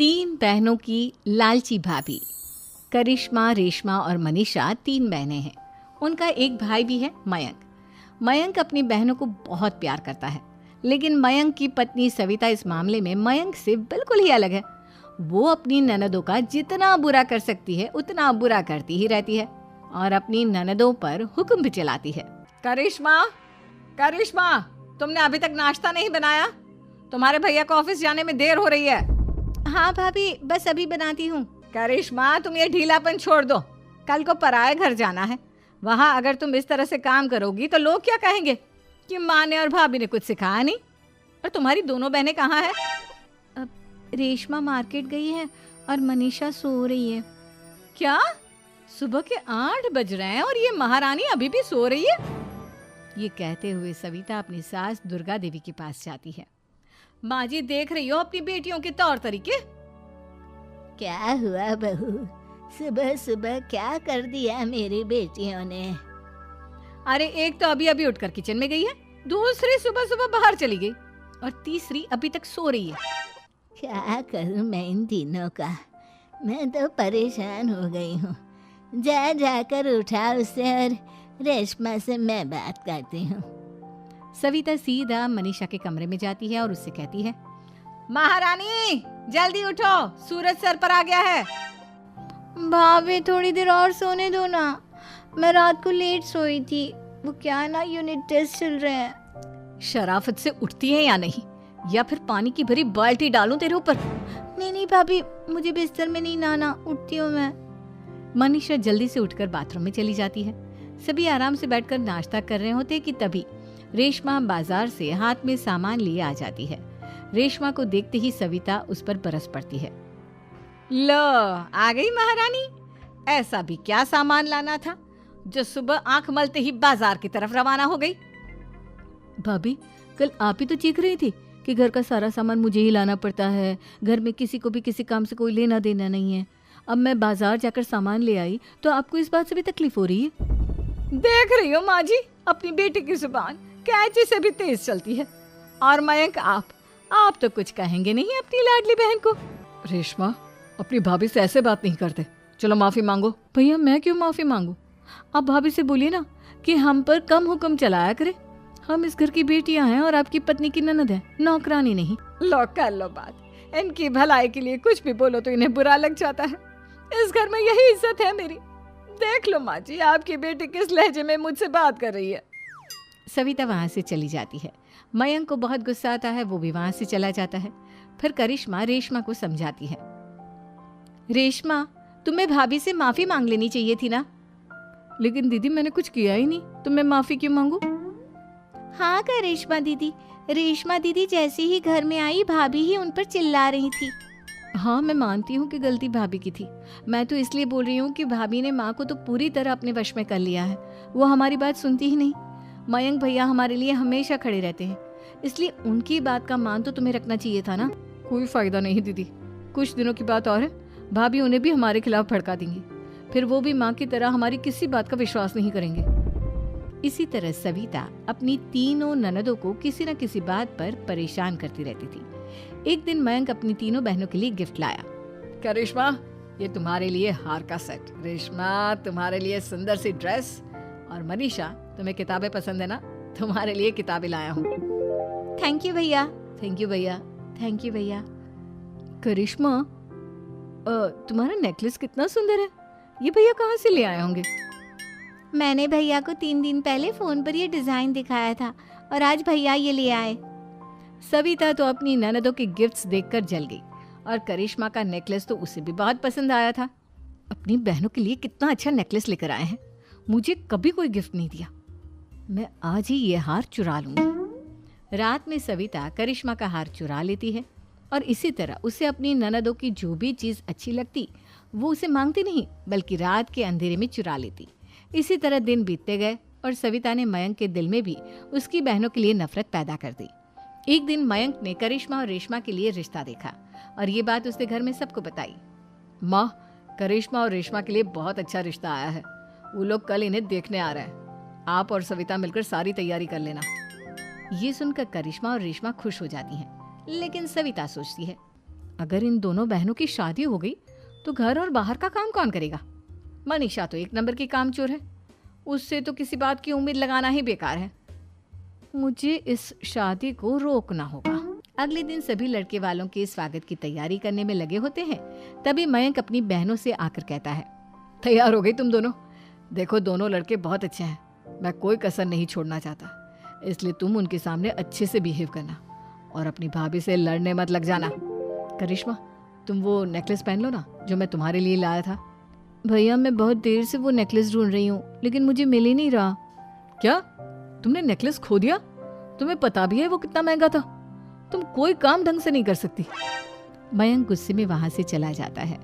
तीन बहनों की लालची भाभी। करिश्मा, रेशमा और मनीषा तीन बहनें हैं। उनका एक भाई भी है, मयंक। मयंक अपनी बहनों को बहुत प्यार करता है, लेकिन मयंक की पत्नी सविता इस मामले में मयंक से बिल्कुल ही अलग है। वो अपनी ननदों का जितना बुरा कर सकती है उतना बुरा करती ही रहती है और अपनी ननदों पर हुक्म भी चलाती है। करिश्मा, करिश्मा, तुमने अभी तक नाश्ता नहीं बनाया? तुम्हारे भैया को ऑफिस जाने में देर हो रही है। हाँ भाभी, बस अभी बनाती हूँ। करिश्मा, तुम ये ढीलापन छोड़ दो। कल को पराए घर जाना है। वहाँ अगर तुम इस तरह से काम करोगी तो लोग क्या कहेंगे कि माँ ने और भाभी ने कुछ सिखाया नहीं। और तुम्हारी दोनों बहनें कहाँ हैं? अब रेशमा मार्केट गई है और मनीषा सो रही है। क्या? सुबह के 8 बज रहे हैं और ये महारानी अभी भी सो रही है? ये कहते हुए सविता अपनी सास दुर्गा देवी के पास जाती है। माँ जी, देख रही हो अपनी बेटियों के तौर तरीके? क्या हुआ बहू, सुबह सुबह क्या कर दिया मेरी बेटियों ने? अरे एक तो अभी अभी उठकर किचन में गई है, दूसरी सुबह सुबह बाहर चली गई और तीसरी अभी तक सो रही है। क्या करूं मैं इन तीनों का, मैं तो परेशान हो गई हूँ। जा जाकर उठा उसे और रेशमा से मैं बात करती हूँ। सविता सीधा मनीषा के कमरे में जाती है और उससे कहती है, महारानी जल्दी उठो, सूरज सर पर आ गया है। भाभी थोड़ी देर और सोने दो ना, मैं रात को लेट सोई थी। वो क्या है ना, यूनिट टेस्ट चल रहे हैं। शराफत से उठती है या नहीं, या फिर पानी की भरी बाल्टी डालूं तेरे ऊपर? नहीं नहीं भाभी, मुझे बिस्तर में नहीं नहाना, उठती हूँ मैं। मनीषा जल्दी से उठकर बाथरूम में चली जाती है। सभी आराम से बैठकर नाश्ता कर रहे होते कि तभी रेशमा बाजार से हाथ में सामान लिए आ जाती है। रेशमा को देखते ही सविता उस पर बरस पड़ती है। लो, आ गई महारानी। ऐसा भी क्या सामान लाना था जो सुबह आंख मलते ही बाजार की तरफ रवाना हो गई? भाभी, कल आप ही तो चीख रही थी कि घर का सारा सामान मुझे ही लाना पड़ता है, घर में किसी को भी किसी काम से कोई लेना देना नहीं है। अब मैं बाजार जाकर सामान ले आई तो आपको इस बात से भी तकलीफ हो रही है? देख रही हो माँ जी, अपनी बेटी की जुबान कैंची से भी तेज चलती है। और मयंक, आप तो कुछ कहेंगे नहीं अपनी लाडली बहन को। रेशमा, अपनी भाभी से ऐसे बात नहीं करते। चलो माफी मांगो। भैया, मैं क्यों माफी मांगू? आप भाभी से बोलिए ना कि हम पर कम हुक्म चलाया करे। हम इस घर की बेटियां हैं और आपकी पत्नी की ननद है, नौकरानी नहीं। लो कर लो बात। इनकी भलाई के लिए कुछ भी बोलो तो इन्हें बुरा लग जाता है। इस घर में यही इज्जत है मेरी। देख लो माँ जी, आपकी बेटी किस लहजे में मुझसे बात कर रही है। सविता वहां से चली जाती है। मयंक को बहुत गुस्सा आता है, वो भी वहां से चला जाता है। फिर करिश्मा रेशमा को समझाती है। रेशमा, तुम्हें भाभी से माफी मांग लेनी चाहिए थी ना। लेकिन दीदी, मैंने कुछ किया ही नहीं, तो मैं माफी क्यों मांगू? हाँ करिश्मा दीदी, रेशमा दीदी जैसे ही घर में आई भाभी ही उन पर चिल्ला रही थी। हाँ, मैं मानती हूँ कि गलती भाभी की थी। मैं तो इसलिए बोल रही हूँ कि भाभी ने माँ को तो पूरी तरह अपने वश में कर लिया है। वो हमारी बात सुनती ही नहीं। मयंक भैया हमारे लिए हमेशा खड़े रहते हैं, इसलिए उनकी बात का मान तो तुम्हें रखना चाहिए था ना। कोई फायदा नहीं दीदी, कुछ दिनों की बात और है, भाभी उन्हें भी हमारे खिलाफ भड़का देंगी। फिर वो भी माँ की तरह हमारी किसी बात का विश्वास नहीं करेंगे। इसी तरह सविता अपनी तीनों ननदों को किसी न किसी बात पर परेशान करती रहती थी। एक दिन मयंक अपनी तीनों बहनों के लिए गिफ्ट लाया। करिश्मा, ये तुम्हारे लिए हार का सेट। रेशमा, तुम्हारे लिए सुंदर सी ड्रेस। और मनीषा, तुम्हें किताबें पसंद है ना, तुम्हारे लिए किताबें लाया हूँ। थैंक यू भैया। थैंक यू भैया। थैंक यू भैया। करिश्मा, तुम्हारा नेकलेस कितना सुंदर है। ये भैया कहाँ से ले आए होंगे? मैंने भैया को 3 दिन पहले फोन पर ये डिजाइन दिखाया था और आज भैया ये ले आए। सविता तो अपनी ननदों के गिफ्ट्स देखकर जल गई और करिश्मा का नेकलेस तो उसे भी बहुत पसंद आया था। अपनी बहनों के लिए कितना अच्छा नेकलेस लेकर आए हैं, मुझे कभी कोई गिफ्ट नहीं दिया। मैं आज ही ये हार चुरा लूंगी। रात में सविता करिश्मा का हार चुरा लेती है और इसी तरह उसे अपनी ननदों की जो भी चीज़ अच्छी लगती वो उसे मांगती नहीं, बल्कि रात के अंधेरे में चुरा लेती। इसी तरह दिन बीतते गए और सविता ने मयंक के दिल में भी उसकी बहनों के लिए नफरत पैदा कर दी। एक दिन मयंक ने करिश्मा और रेशमा के लिए रिश्ता देखा और ये बात उसने घर में सबको बताई। माँ, करिश्मा और रेशमा के लिए बहुत अच्छा रिश्ता आया है। वो लोग कल इन्हें देखने आ रहे हैं। आप और सविता मिलकर सारी तैयारी कर लेना। ये सुनकर करिश्मा और रेशमा खुश हो जाती हैं, लेकिन सविता सोचती है, अगर इन दोनों बहनों की शादी हो गई तो घर और बाहर का काम कौन करेगा? मनीषा तो एक नंबर की कामचोर है, उससे तो किसी बात की उम्मीद लगाना ही बेकार है। मुझे इस शादी को रोकना होगा। अगले दिन सभी लड़के वालों के स्वागत की तैयारी करने में लगे होते हैं। तभी मयंक अपनी बहनों से आकर कहता है, तैयार हो गई तुम दोनों? देखो दोनों लड़के बहुत अच्छे हैं, मैं कोई कसर नहीं छोड़ना चाहता, इसलिए तुम उनके सामने अच्छे से बिहेव करना और अपनी भाभी से लड़ने मत लग जाना। करिश्मा, तुम वो नेकलेस पहन लो ना जो मैं तुम्हारे लिए लाया था। भैया मैं बहुत देर से वो नेकलेस ढूंढ रही हूँ, लेकिन मुझे मिल ही नहीं रहा। क्या तुमने नेकलेस खो दिया? तुम्हें पता भी है वो कितना महंगा था? तुम कोई काम ढंग से नहीं कर सकती। मयंक गुस्से में वहां से चला जाता है।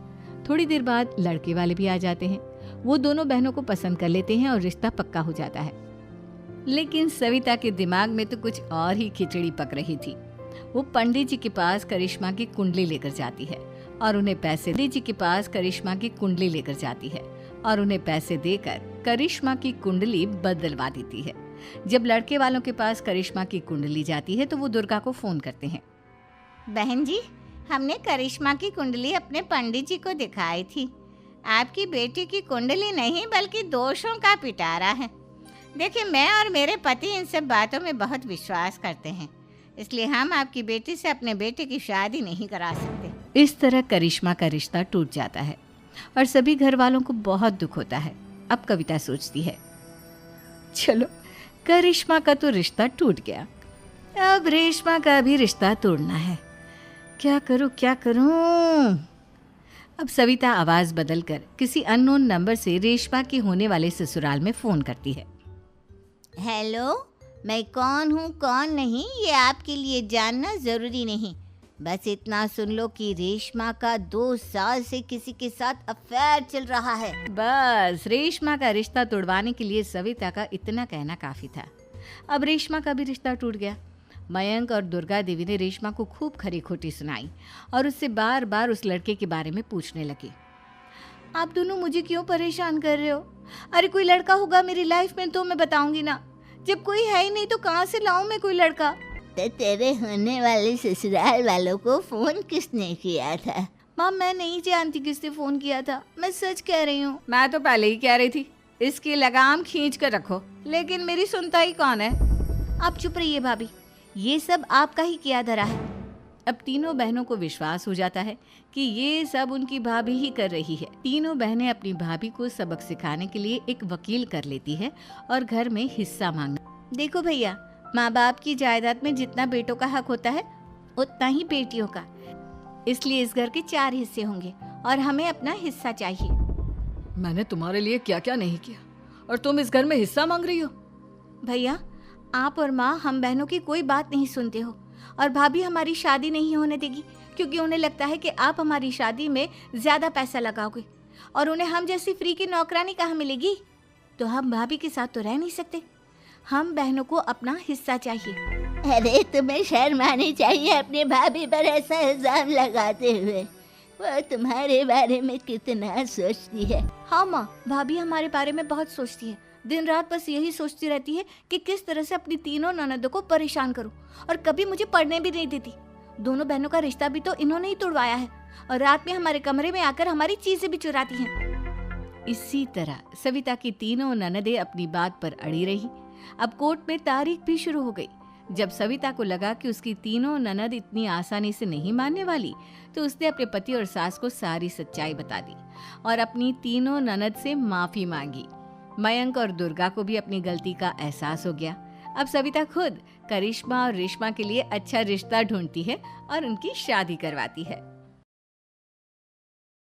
थोड़ी देर बाद लड़के वाले भी आ जाते हैं। वो दोनों बहनों को पसंद कर लेते हैं और रिश्ता पक्का हो जाता है। लेकिन सविता के दिमाग में तो कुछ और ही खिचड़ी पक रही थी। वो पंडित जी के पास करिश्मा की कुंडली लेकर जाती है और उन्हें पैसे देकर करिश्मा की कुंडली बदलवा देती है। जब लड़के वालों के पास करिश्मा की कुंडली जाती है तो वो दुर्गा को फोन करते हैं। बहन जी, हमने करिश्मा की कुंडली अपने पंडित जी को दिखाई थी। आपकी बेटी की कुंडली नहीं बल्कि दोषों का पिटारा है। देखिए, मैं और मेरे पति इन सब बातों में बहुत विश्वास करते हैं, इसलिए हम आपकी बेटी से अपने बेटे की शादी नहीं करा सकते। इस तरह करिश्मा का रिश्ता टूट जाता है और सभी घर वालों को बहुत दुख होता है। अब कविता सोचती है, चलो करिश्मा का तो रिश्ता टूट गया, अब रेशमा का भी रिश्ता तोड़ना है। क्या करूं? अब सविता आवाज बदलकर किसी अननोन नंबर से रेशमा के होने वाले ससुराल में फोन करती है। हेलो, मैं कौन हूँ कौन नहीं ये आपके लिए जानना ज़रूरी नहीं, बस इतना सुन लो कि रेशमा का 2 साल से किसी के साथ अफेयर चल रहा है। बस रेशमा का रिश्ता तोड़वाने के लिए सविता का इतना कहना काफी था। अब रेशमा का भी रिश्ता टूट गया। मयंक और दुर्गा देवी ने रेशमा को खूब खरी खोटी सुनाई और उससे बार बार उस लड़के के बारे में पूछने लगी। आप दोनों मुझे क्यों परेशान कर रहे हो? अरे कोई लड़का होगा मेरी लाइफ में तो मैं बताऊंगी ना, जब कोई है ही नहीं तो कहाँ से लाऊं मैं कोई लड़का? तो तेरे होने वाले ससुराल वालों को फोन किसने किया था? माँ, मैं नहीं जानती किसने फोन किया था, मैं सच कह रही हूँ। मैं तो पहले ही कह रही थी इसकी लगाम खींच कर रखो, लेकिन मेरी सुनता ही कौन है। आप चुप रहिए भाभी, ये सब आपका ही किया धरा है। अब तीनों बहनों को विश्वास हो जाता है कि ये सब उनकी भाभी ही कर रही है। तीनों बहनें अपनी भाभी को सबक सिखाने के लिए एक वकील कर लेती है और घर में हिस्सा मांगना। देखो भैया, माँ बाप की जायदाद में जितना बेटों का हक होता है उतना ही बेटियों का, इसलिए इस घर के 4 हिस्से होंगे और हमें अपना हिस्सा चाहिए। मैंने तुम्हारे लिए क्या क्या नहीं किया और तुम इस घर में हिस्सा मांग रही हो? भैया, आप और माँ हम बहनों की कोई बात नहीं सुनते हो और भाभी हमारी शादी नहीं होने देगी क्योंकि उन्हें लगता है कि आप हमारी शादी में ज्यादा पैसा लगाओगे और उन्हें हम जैसी फ्री की नौकरानी कहाँ मिलेगी। तो हम भाभी के साथ तो रह नहीं सकते, हम बहनों को अपना हिस्सा चाहिए। अरे तुम्हें शर्म आनी चाहिए अपनी भाभी पर ऐसा इल्जाम लगाते हुए। वो तुम्हारे बारे में कितना सोचती है। हाँ माँ, भाभी हमारे बारे में बहुत सोचती है, दिन रात बस यही सोचती रहती है कि किस तरह से अपनी तीनों ननदों को परेशान करूं और कभी मुझे पढ़ने भी नहीं देती। दोनों बहनों का रिश्ता भी तो इन्होंने ही तोड़वाया है और रात में हमारे कमरे में आकर हमारी चीजें भी चुराती हैं। इसी तरह सविता की तीनों ननदें अपनी बात पर अड़ी रही। अब कोर्ट में तारीख भी शुरू हो गई। जब सविता को लगा कि उसकी तीनों ननद इतनी आसानी से नहीं मानने वाली, तो उसने अपने पति और सास को सारी सच्चाई बता दी और अपनी तीनों ननद से माफी मांगी। मयंक और दुर्गा को भी अपनी गलती का एहसास हो गया। अब सविता खुद करिश्मा और रेशमा के लिए अच्छा रिश्ता ढूंढती है और उनकी शादी करवाती है।